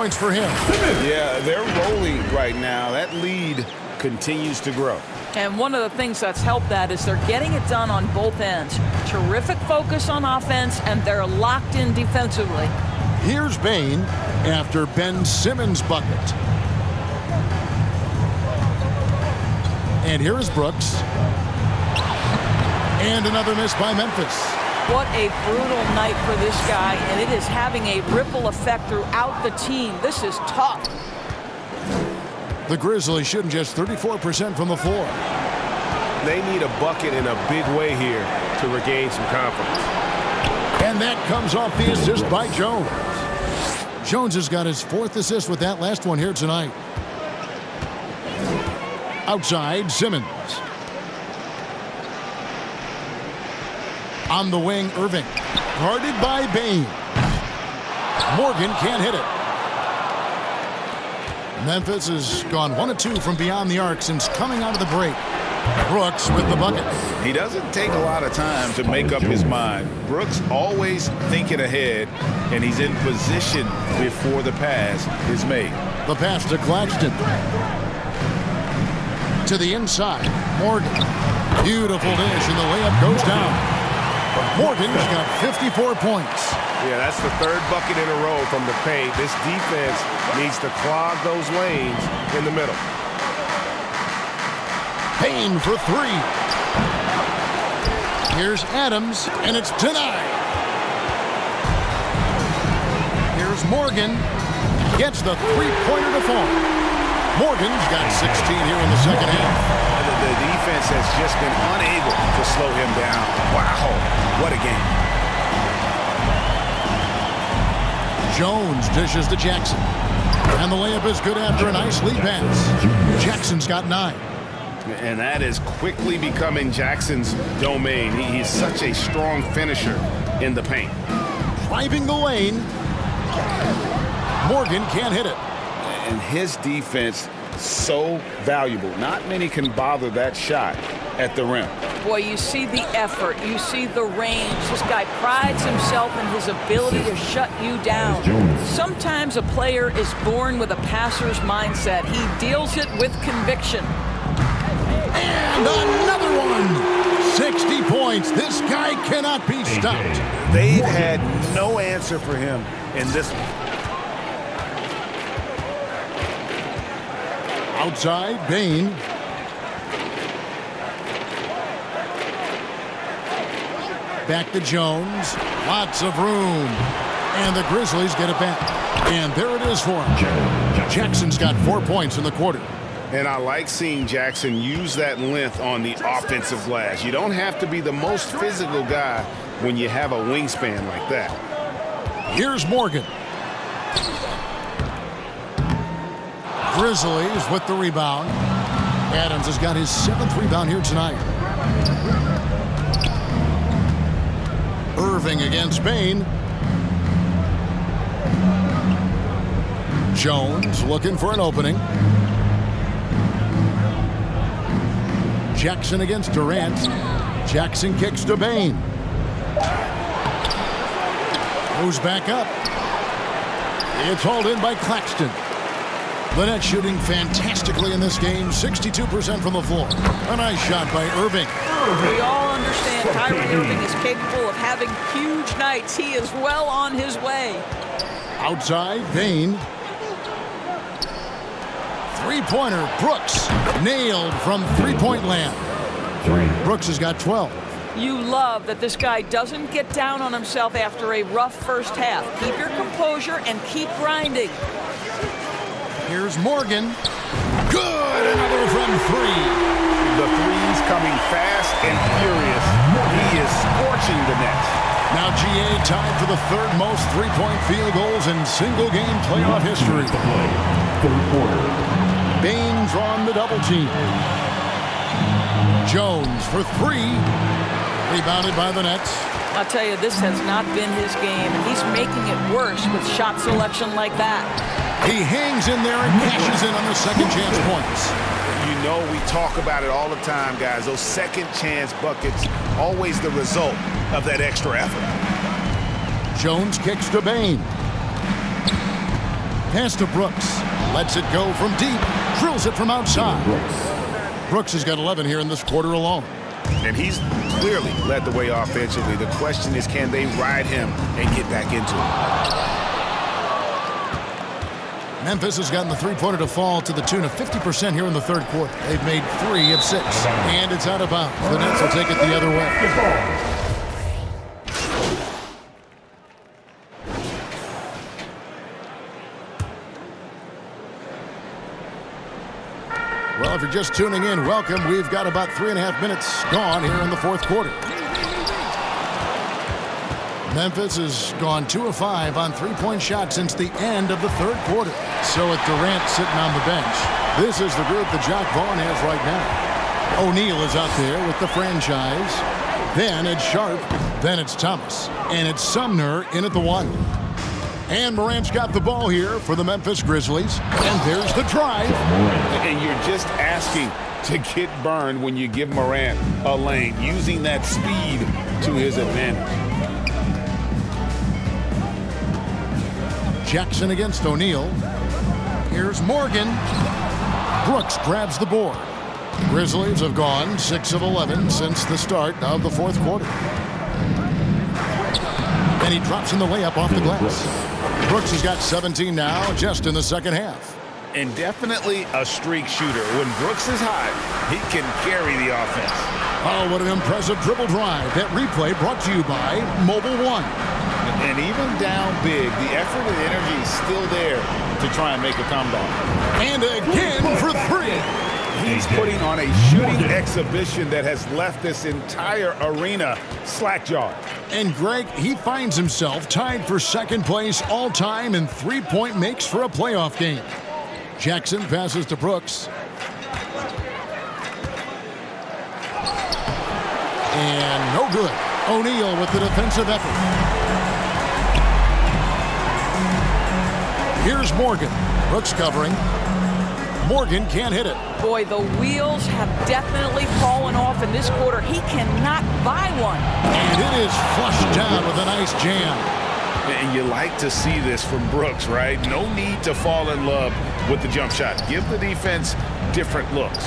points for him. Yeah, they're rolling right now. That lead continues to grow. And one of the things that's helped that is they're getting it done on both ends. Terrific focus on offense, and they're locked in defensively. Here's Bane after Ben Simmons' bucket. And here is Brooks. And another miss by Memphis. What a brutal night for this guy, and it is having a ripple effect throughout the team. This is tough. The Grizzlies shooting just 34% from the floor. They need a bucket in a big way here to regain some confidence. And that comes off the assist by Jones. Jones has got his 4th assist with that last one here tonight. Outside, Simmons. On the wing, Irving. Guarded by Bane. Morgan can't hit it. Memphis has gone 1 of 2 from beyond the arc since coming out of the break. Brooks with the bucket. He doesn't take a lot of time to make up his mind. Brooks always thinking ahead, and he's in position before the pass is made. The pass to Claxton. To the inside, Morgan. Beautiful dish, and the layup goes down. Morgan's got 54 points. Yeah, that's the 3rd bucket in a row from the paint. This defense needs to clog those lanes in the middle. Payne for 3. Here's Adams, and it's denied. Here's Morgan. Gets the 3-pointer to fall. Morgan's got 16 here in the second half. The defense has just been unable to slow him down. Wow, what a game. Jones dishes to Jackson. And the layup is good after a nice lead pass. Jackson's got 9. And that is quickly becoming Jackson's domain. He's such a strong finisher in the paint. Driving the lane. Morgan can't hit it. And his defense so valuable. Not many can bother that shot at the rim. Boy, you see the effort. You see the range. This guy prides himself in his ability to shut you down. Sometimes a player is born with a passer's mindset. He deals it with conviction. And another one. 60 points. This guy cannot be stopped. They've had no answer for him in this one. Outside, Bane. Back to Jones. Lots of room. And the Grizzlies get it back. And there it is for him. Jackson's got 4 points in the quarter. And I like seeing Jackson use that length on the offensive glass. You don't have to be the most physical guy when you have a wingspan like that. Here's Morgan. Grizzlies with the rebound. Adams has got his 7th rebound here tonight. Irving against Bane. Jones looking for an opening. Jackson against Durant. Jackson kicks to Bane. Moves back up. It's hauled in by Claxton. The Nets shooting fantastically in this game, 62% from the floor. A nice shot by Irving. We all understand Kyrie Irving is capable of having huge nights. He is well on his way. Outside, Bane. Three-pointer, Brooks. Nailed from three-point land. Brooks has got 12. You love that this guy doesn't get down on himself after a rough first half. Keep your composure and keep grinding. Here's Morgan. Good! Another from 3. The threes coming fast and furious. He is scorching the Nets. Now GA tied for the 3rd most three-point field goals in single-game playoff history. Third quarter. Bane drawn the double team. Jones for 3. Rebounded by the Nets. I'll tell you, this has not been his game. He's making it worse with shot selection like that. He hangs in there and cashes in on the second chance points. You know, we talk about it all the time, guys. Those second chance buckets, always the result of that extra effort. Jones kicks to Bane. Pass to Brooks. Lets it go from deep. Drills it from outside. Brooks has got 11 here in this quarter alone. And he's clearly led the way offensively. The question is, can they ride him and get back into it? Memphis has gotten the three-pointer to fall to the tune of 50% here in the third quarter. They've made 3 of 6. And it's out of bounds. The Nets will take it the other way. Well, if you're just tuning in, welcome. We've got about 3.5 minutes gone here in the fourth quarter. Memphis has gone 2 of 5 on three-point shots since the end of the third quarter. So with Durant sitting on the bench, this is the group that Jacque Vaughn has right now. O'Neal is out there with the franchise. Then it's Sharp. Then it's Thomas. And it's Sumner in at the 1. And Morant's got the ball here for the Memphis Grizzlies. And there's the drive. And you're just asking to get burned when you give Morant a lane, using that speed to his advantage. Jackson against O'Neal. Here's Morgan. Brooks grabs the board. Grizzlies have gone 6 of 11 since the start of the fourth quarter. And he drops in the layup off the glass. Brooks has got 17 now, just in the second half. And definitely a streak shooter. When Brooks is hot, he can carry the offense. Oh, what an impressive dribble drive. That replay brought to you by Mobile One. And even down big, the effort and energy is still there to try and make a comeback. And again for 3. He's putting on a shooting exhibition that has left this entire arena slack-jawed. And Greg, he finds himself tied for second place all-time in three-point makes for a playoff game. Jackson passes to Brooks. And no good. O'Neal with the defensive effort. Here's Morgan. Brooks covering. Morgan can't hit it. Boy, the wheels have definitely fallen off in this quarter. He cannot buy one. And it is flushed down with a nice jam. And you like to see this from Brooks, right? No need to fall in love with the jump shot. Give the defense different looks.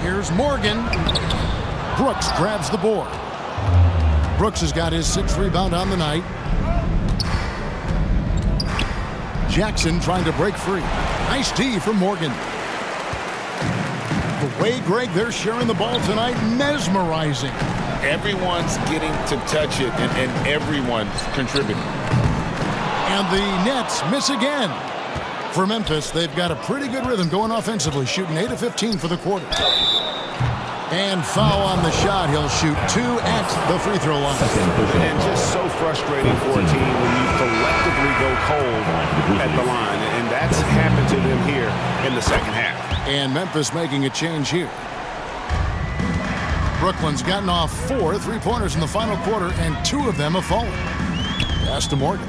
Here's Morgan. Brooks grabs the board. Brooks has got his 6th rebound on the night. Jackson trying to break free. Nice D from Morgan. The way, Greg, they're sharing the ball tonight, mesmerizing. Everyone's getting to touch it, and everyone's contributing. And the Nets miss again. For Memphis, they've got a pretty good rhythm going offensively, shooting 8 of 15 for the quarter. And foul on the shot. He'll shoot 2 at the free throw line. And just so frustrating for a team when you collectively go cold at the line. And that's happened to them here in the second half. And Memphis making a change here. Brooklyn's gotten off 4 three-pointers in the final quarter, and 2 of them have fallen. Pass to Morgan.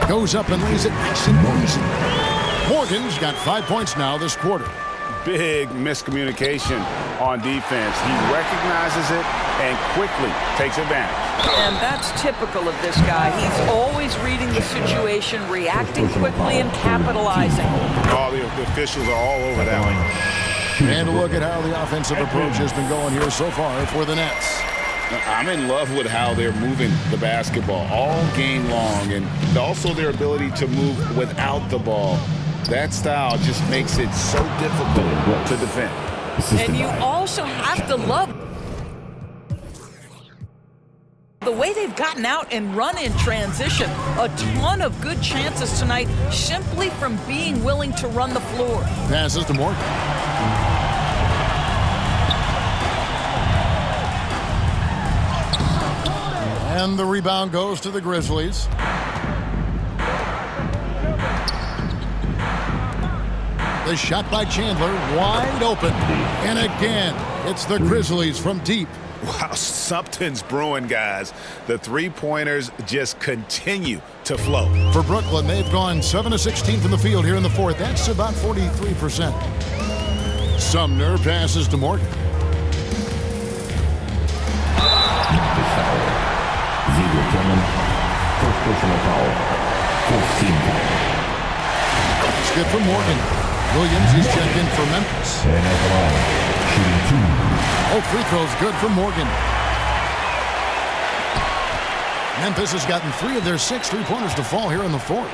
Goes up and lays it nice and easy. Morgan's got 5 points now this quarter. Big miscommunication on defense. He recognizes it and quickly takes advantage. And that's typical of this guy. He's always reading the situation, reacting quickly, and capitalizing. All the officials are all over that one. And look at how the offensive approach has been going here so far for the Nets. I'm in love with how they're moving the basketball all game long, and also their ability to move without the ball. That style just makes it so difficult to defend. And you also have to love the way they've gotten out and run in transition. A ton of good chances tonight simply from being willing to run the floor. Passes to Morgan. And the rebound goes to the Grizzlies. The shot by Chandler, wide open. And again, it's the Grizzlies from deep. Wow, something's brewing, guys. The three-pointers just continue to flow. For Brooklyn, they've gone 7 of 16 from the field here in the fourth. That's about 43%. Sumner passes to Morgan. personal foul. 14th. It's good for Morgan. Williams is checked in for Memphis. And at the line, shooting 2. Oh, free throws good for Morgan. Memphis has gotten 3 of their 6 three-pointers to fall here in the fourth.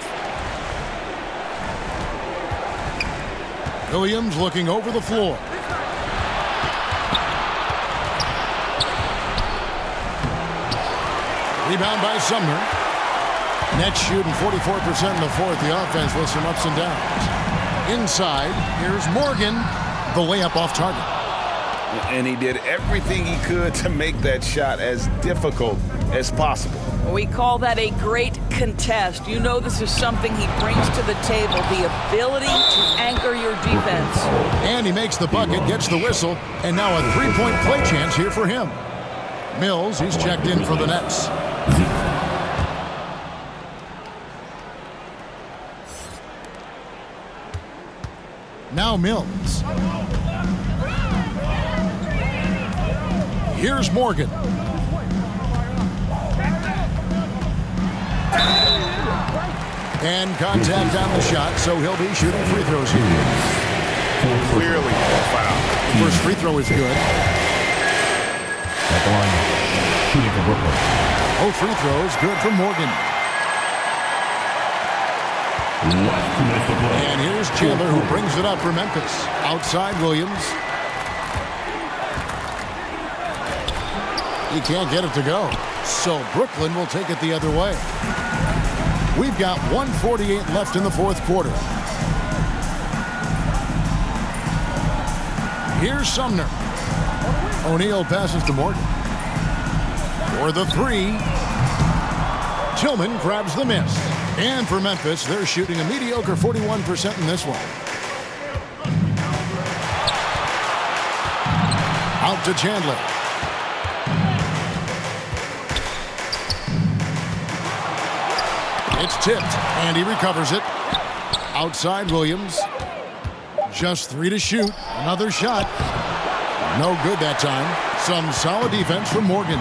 Williams looking over the floor. Rebound by Sumner. Nets shooting 44% in the fourth. The offense with some ups and downs. Inside, here's Morgan. The layup off target. And he did everything he could to make that shot as difficult as possible. We call that a great contest. You know this is something he brings to the table, the ability to anchor your defense. And he makes the bucket, gets the whistle, and now a three-point play chance here for him. Mills, he's checked in for the Nets. Now Mills. Here's Morgan. And contact on the shot, so he'll be shooting free throws here. Clearly a foul. First free throw is good. At the line, shooting for Brooklyn. Both free throws good for Morgan. Last 2 minutes to play. And here's Chandler, who brings it up for Memphis. Outside Williams. He can't get it to go. So Brooklyn will take it the other way. We've got 1:48 left in the fourth quarter. Here's Sumner. O'Neal passes to Morgan. For the 3. Tillman grabs the miss. And for Memphis, they're shooting a mediocre 41% in this one. Out to Chandler. It's tipped, and he recovers it. Outside Williams. Just 3 to shoot. Another shot. No good that time. Some solid defense from Morgan.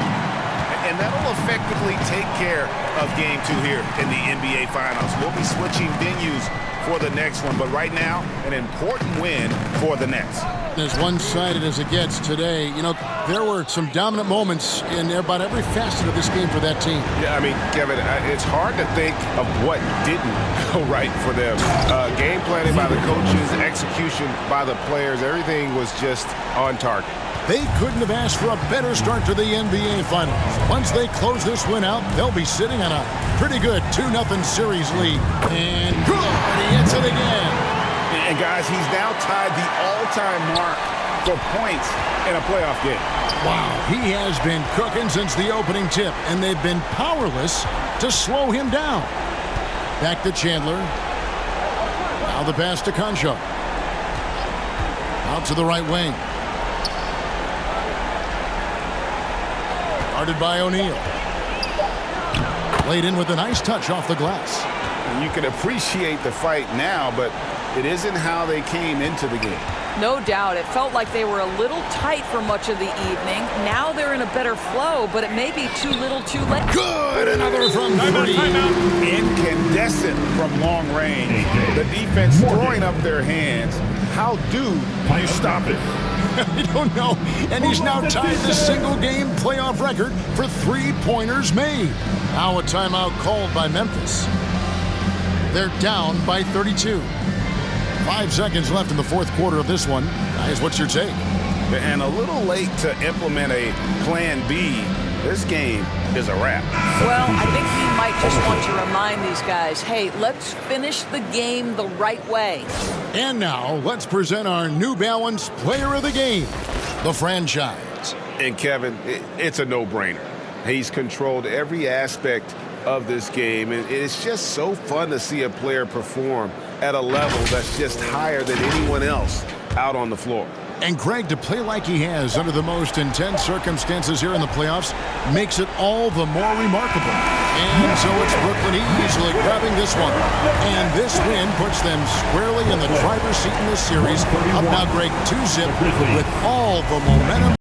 And that'll effectively take care of game 2 here in the NBA Finals. We'll be switching venues for the next one, but right now, an important win for the Nets. As one-sided as it gets today, you know, there were some dominant moments in about every facet of this game for that team. Yeah, I mean, Kevin, it's hard to think of what didn't go right for them. Game planning by the coaches, execution by the players, everything was just on target. They couldn't have asked for a better start to the NBA Finals. Once they close this win out, they'll be sitting on a pretty good 2-0 series lead. And good, he hits it again. And guys, he's now tied the all-time mark for points in a playoff game. Wow, he has been cooking since the opening tip, and they've been powerless to slow him down. Back to Chandler. Now the pass to Concho. Out to the right wing. Guarded by O'Neal. Laid in with a nice touch off the glass. And you can appreciate the fight now, but it isn't how they came into the game. No doubt. It felt like they were a little tight for much of the evening. Now they're in a better flow, but it may be too little too late. Good! Another from 3. Incandescent from long range. The defense throwing up their hands. How do you stop it? I don't know. And he's now tied the single-game playoff record for three-pointers made. Now a timeout called by Memphis. They're down by 32. 5 seconds left in the fourth quarter of this one. Guys, what's your take? And a little late to implement a plan B. This game is a wrap. Well, I think he might just want to remind these guys, hey, let's finish the game the right way. And now, let's present our New Balance Player of the Game, the franchise. And Kevin, it's a no-brainer. He's controlled every aspect of this game, and it's just so fun to see a player perform at a level that's just higher than anyone else out on the floor. And Greg, to play like he has under the most intense circumstances here in the playoffs makes it all the more remarkable. And so it's Brooklyn easily grabbing this one. And this win puts them squarely in the driver's seat in this series. Up now, Greg, 2-zip with all the momentum.